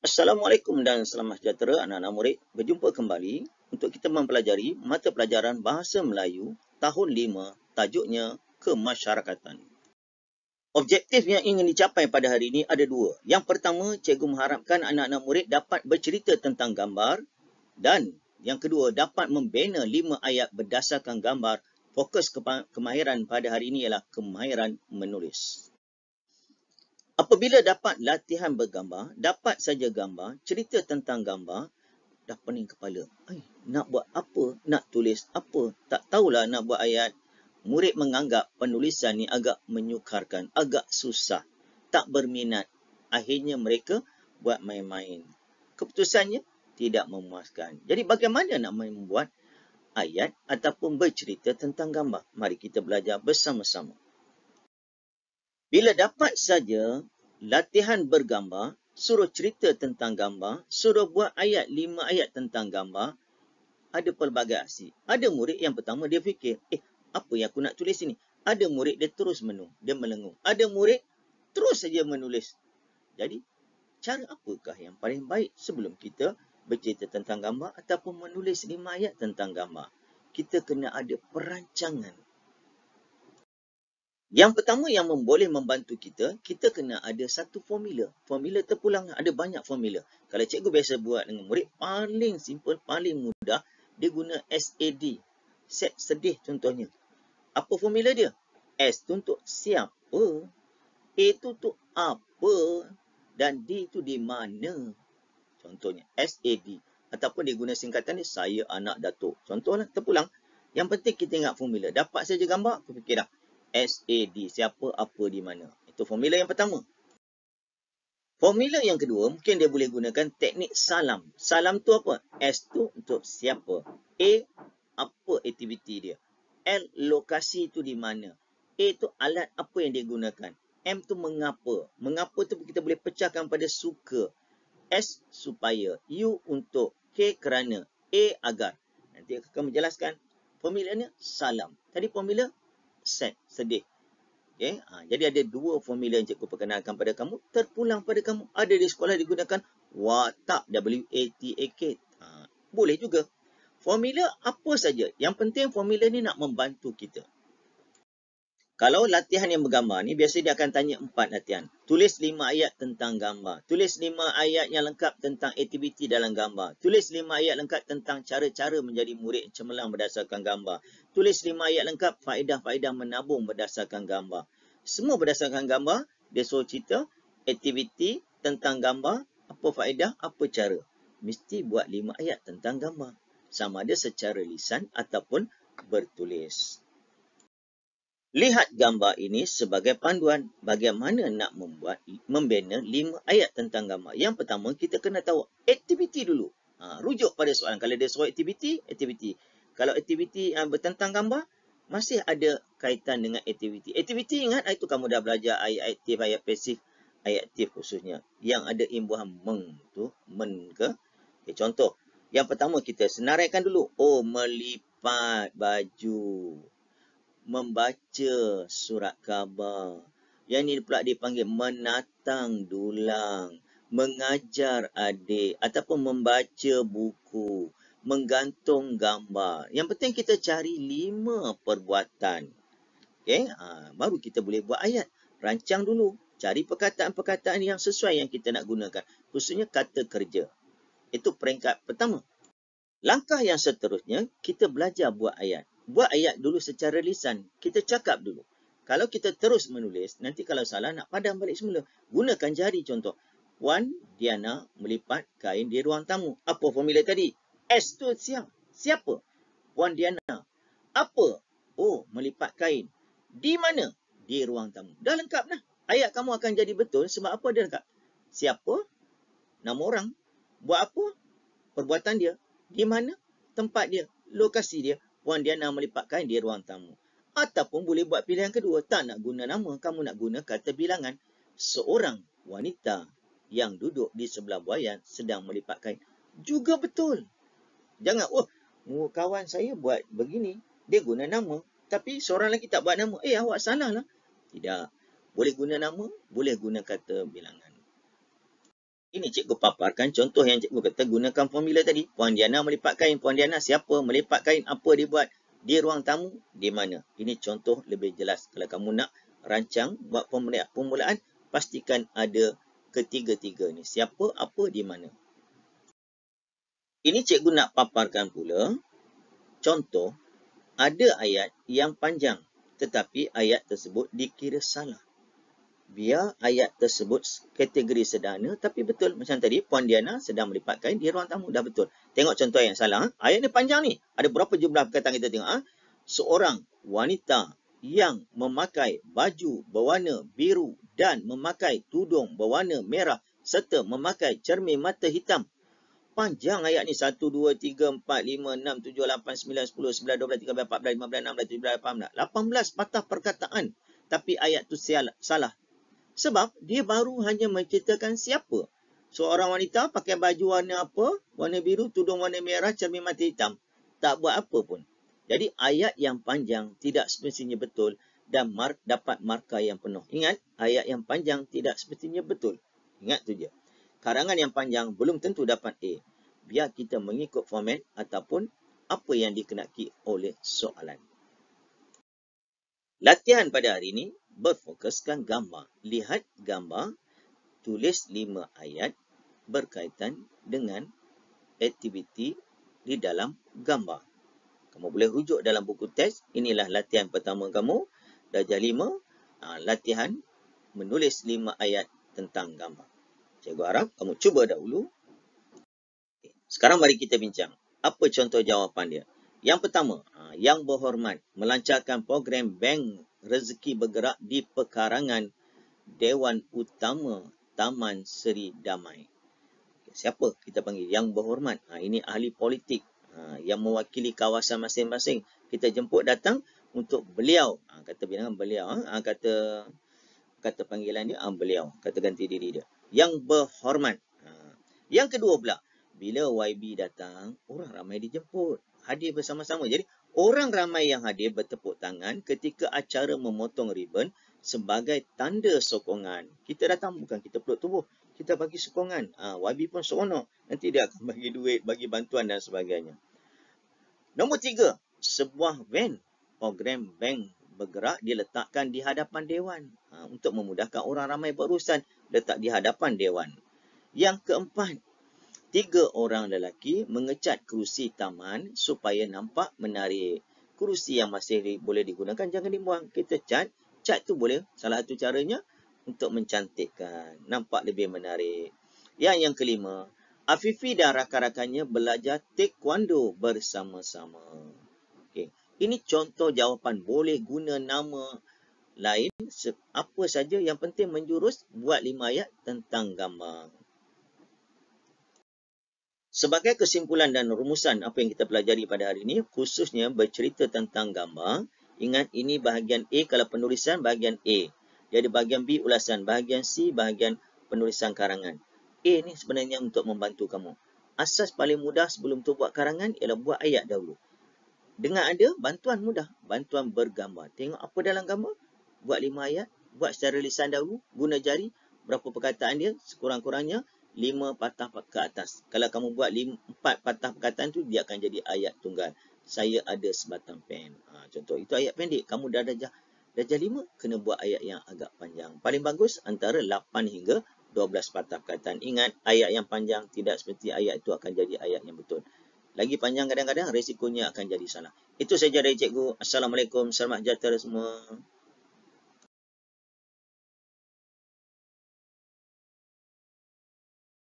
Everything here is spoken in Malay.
Assalamualaikum dan selamat sejahtera anak-anak murid. Berjumpa kembali untuk kita mempelajari mata pelajaran Bahasa Melayu tahun 5, tajuknya Kemasyarakatan. Objektif yang ingin dicapai pada hari ini ada dua. Yang pertama, cikgu mengharapkan anak-anak murid dapat bercerita tentang gambar, dan yang kedua, dapat membina 5 ayat berdasarkan gambar. Fokus kemahiran pada hari ini ialah kemahiran menulis. Apabila dapat latihan bergambar, dapat saja gambar, cerita tentang gambar, dah pening kepala. Nak buat apa? Nak tulis apa? Tak tahulah nak buat ayat. Murid menganggap penulisan ni agak menyukarkan, agak susah, tak berminat. Akhirnya mereka buat main-main. Keputusannya tidak memuaskan. Jadi bagaimana nak membuat ayat ataupun bercerita tentang gambar? Mari kita belajar bersama-sama. Bila dapat saja latihan bergambar, suruh cerita tentang gambar, suruh buat ayat 5 ayat tentang gambar, ada pelbagai aksi. Ada murid yang pertama dia fikir, apa yang aku nak tulis ini? Ada murid dia terus dia melengung. Ada murid terus saja menulis. Jadi, cara apakah yang paling baik sebelum kita bercerita tentang gambar ataupun menulis 5 ayat tentang gambar? Kita kena ada perancangan. Yang pertama yang boleh membantu kita kena ada satu formula. Formula terpulang, ada banyak formula. Kalau cikgu biasa buat dengan murid, paling simple, paling mudah, dia guna SAD. Set sedih contohnya. Apa formula dia? S tu untuk siapa, A tu untuk apa, dan D tu di mana. Contohnya SAD. Ataupun dia guna singkatan ni, saya anak Datuk. Contohlah, terpulang. Yang penting kita ingat formula. Dapat saja gambar, aku fikir dah. SAD, siapa, apa, di mana. Itu formula yang pertama. Formula yang kedua, mungkin dia boleh gunakan teknik salam. Salam tu apa? S tu untuk siapa. A, apa aktiviti dia. L, lokasi tu di mana. A tu alat apa yang dia gunakan. M tu mengapa. Mengapa tu kita boleh pecahkan pada suka. S, supaya. U, untuk. K, kerana. A, agar. Nanti akan menjelaskan. Formulanya salam. Tadi formula set, sedih. Okay? Jadi ada dua formula yang cikgu perkenalkan pada kamu. Terpulang pada kamu. Ada di sekolah digunakan watak. W-A-T-A-K. Boleh juga. Formula apa saja. Yang penting formula ni nak membantu kita. Kalau latihan yang bergambar ni, biasa dia akan tanya 4 latihan. Tulis 5 ayat tentang gambar. Tulis 5 ayat yang lengkap tentang aktiviti dalam gambar. Tulis 5 ayat lengkap tentang cara-cara menjadi murid cemerlang berdasarkan gambar. Tulis 5 ayat lengkap faedah-faedah menabung berdasarkan gambar. Semua berdasarkan gambar, dia suruh cerita aktiviti tentang gambar, apa faedah, apa cara. Mesti buat 5 ayat tentang gambar. Sama ada secara lisan ataupun bertulis. Lihat gambar ini sebagai panduan bagaimana nak membina 5 ayat tentang gambar. Yang pertama, kita kena tahu aktiviti dulu. Rujuk pada soalan. Kalau dia suruh aktiviti, aktiviti. Kalau aktiviti bertentang gambar, masih ada kaitan dengan aktiviti. Aktiviti, ingat, itu kamu dah belajar ayat aktif, ayat pasif, ayat aktif khususnya. Yang ada imbuhan meng tu, men ke. Okay, contoh, yang pertama kita senaraikan dulu. Melipat baju. Membaca surat khabar. Yang ini pula dipanggil menatang dulang. Mengajar adik. Ataupun membaca buku. Menggantung gambar. Yang penting kita cari 5 perbuatan. Okay? Baru kita boleh buat ayat. Rancang dulu. Cari perkataan-perkataan yang sesuai yang kita nak gunakan. Khususnya kata kerja. Itu peringkat pertama. Langkah yang seterusnya, kita belajar buat ayat. Buat ayat dulu secara lisan. Kita cakap dulu. Kalau kita terus menulis, nanti kalau salah nak padam balik semula. Gunakan jari contoh. Puan Diana melipat kain di ruang tamu. Apa formula tadi? S tu siapa? Puan Diana. Apa? Melipat kain. Di mana? Di ruang tamu. Dah lengkap dah. Ayat kamu akan jadi betul sebab apa dia lengkap? Siapa? Nama orang. Buat apa? Perbuatan dia. Di mana? Tempat dia. Lokasi dia. Puan Diana melipat kain di ruang tamu. Ataupun boleh buat pilihan kedua. Tak nak guna nama. Kamu nak guna kata bilangan. Seorang wanita yang duduk di sebelah buaian sedang melipat kain. Juga betul. Jangan, kawan saya buat begini. Dia guna nama. Tapi seorang lagi tak buat nama. Awak salah lah. Tidak. Boleh guna nama. Boleh guna kata bilangan. Ini cikgu paparkan contoh yang cikgu kata gunakan formula tadi. Puan Diana melipat kain. Puan Diana siapa melipat kain? Apa dia buat? Di ruang tamu? Di mana? Ini contoh lebih jelas. Kalau kamu nak rancang, buat permulaan, pastikan ada ketiga-tiga ni. Siapa, apa, di mana. Ini cikgu nak paparkan pula contoh ada ayat yang panjang tetapi ayat tersebut dikira salah. Biar ayat tersebut kategori sederhana tapi betul. Macam tadi, Puan Diana sedang melipat kain di ruang tamu. Dah betul. Tengok contoh yang salah. Ayat ni panjang ni. Ada berapa jumlah perkataan kita tengok. Seorang wanita yang memakai baju berwarna biru dan memakai tudung berwarna merah serta memakai cermin mata hitam. Panjang ayat ni. 1, 2, 3, 4, 5, 6, 7, 8, 9, 10, 11, 12, 13, 14, 15, 16, 17, 18 patah perkataan. Tapi ayat tu salah. Sebab dia baru hanya menceritakan siapa. Seorang wanita pakai baju warna apa? Warna biru, tudung warna merah, cermin mata hitam. Tak buat apa pun. Jadi ayat yang panjang tidak semestinya betul dan dapat markah yang penuh. Ingat, ayat yang panjang tidak semestinya betul. Ingat tu je. Karangan yang panjang belum tentu dapat A. Biar kita mengikut format ataupun apa yang dikenaki oleh soalan. Latihan pada hari ini berfokuskan gambar. Lihat gambar, tulis 5 ayat berkaitan dengan aktiviti di dalam gambar. Kamu boleh rujuk dalam buku teks. Inilah latihan pertama kamu. Darjah 5. Latihan menulis 5 ayat tentang gambar. Cikgu harap kamu cuba dahulu. Sekarang mari kita bincang. Apa contoh jawapan dia? Yang pertama, yang berhormat melancarkan program Bank Rezeki Bergerak di pekarangan Dewan Utama Taman Seri Damai. Siapa kita panggil? Yang berhormat. Ini ahli politik yang mewakili kawasan masing-masing. Kita jemput datang untuk beliau. Kata bilangan beliau. Kata panggilan dia beliau. Kata ganti diri dia. Yang berhormat. Yang kedua pula, bila YB datang, orang ramai dijemput. Hadir bersama-sama. Jadi, orang ramai yang hadir bertepuk tangan ketika acara memotong ribbon sebagai tanda sokongan. Kita datang bukan kita peluk tubuh. Kita bagi sokongan. YB pun seronok. Nanti dia akan bagi duit, bagi bantuan dan sebagainya. Nombor 3. Sebuah van program Bank Bergerak diletakkan di hadapan Dewan. Untuk memudahkan orang ramai berurusan, letak di hadapan Dewan. Yang keempat. 3 orang lelaki mengecat kerusi taman supaya nampak menarik. Kerusi yang masih boleh digunakan jangan dibuang. Kita cat. Cat tu boleh. Salah satu caranya untuk mencantikkan. Nampak lebih menarik. Yang kelima. Afifi dan rakan-rakannya belajar taekwondo bersama-sama. Okay. Ini contoh jawapan. Boleh guna nama lain. Apa saja yang penting menjurus. Buat 5 ayat tentang gambar. Sebagai kesimpulan dan rumusan apa yang kita pelajari pada hari ini, khususnya bercerita tentang gambar. Ingat, ini bahagian A kalau penulisan, bahagian A. Dia ada bahagian B, ulasan. Bahagian C, bahagian penulisan karangan. A ni sebenarnya untuk membantu kamu. Asas paling mudah sebelum tu buat karangan ialah buat ayat dahulu. Dengan ada bantuan mudah. Bantuan bergambar. Tengok apa dalam gambar. Buat 5 ayat. Buat secara lisan dahulu. Guna jari. Berapa perkataan dia? Sekurang-kurangnya 5 patah ke atas. Kalau kamu buat 4 patah perkataan tu, dia akan jadi ayat tunggal. Saya ada sebatang pen. Contoh, itu ayat pendek. Kamu dah darjah 5, kena buat ayat yang agak panjang. Paling bagus antara 8 hingga 12 patah perkataan. Ingat, ayat yang panjang tidak seperti ayat itu akan jadi ayat yang betul. Lagi panjang kadang-kadang risikonya akan jadi salah. Itu saja dari cikgu. Assalamualaikum. Selamat sejahtera semua.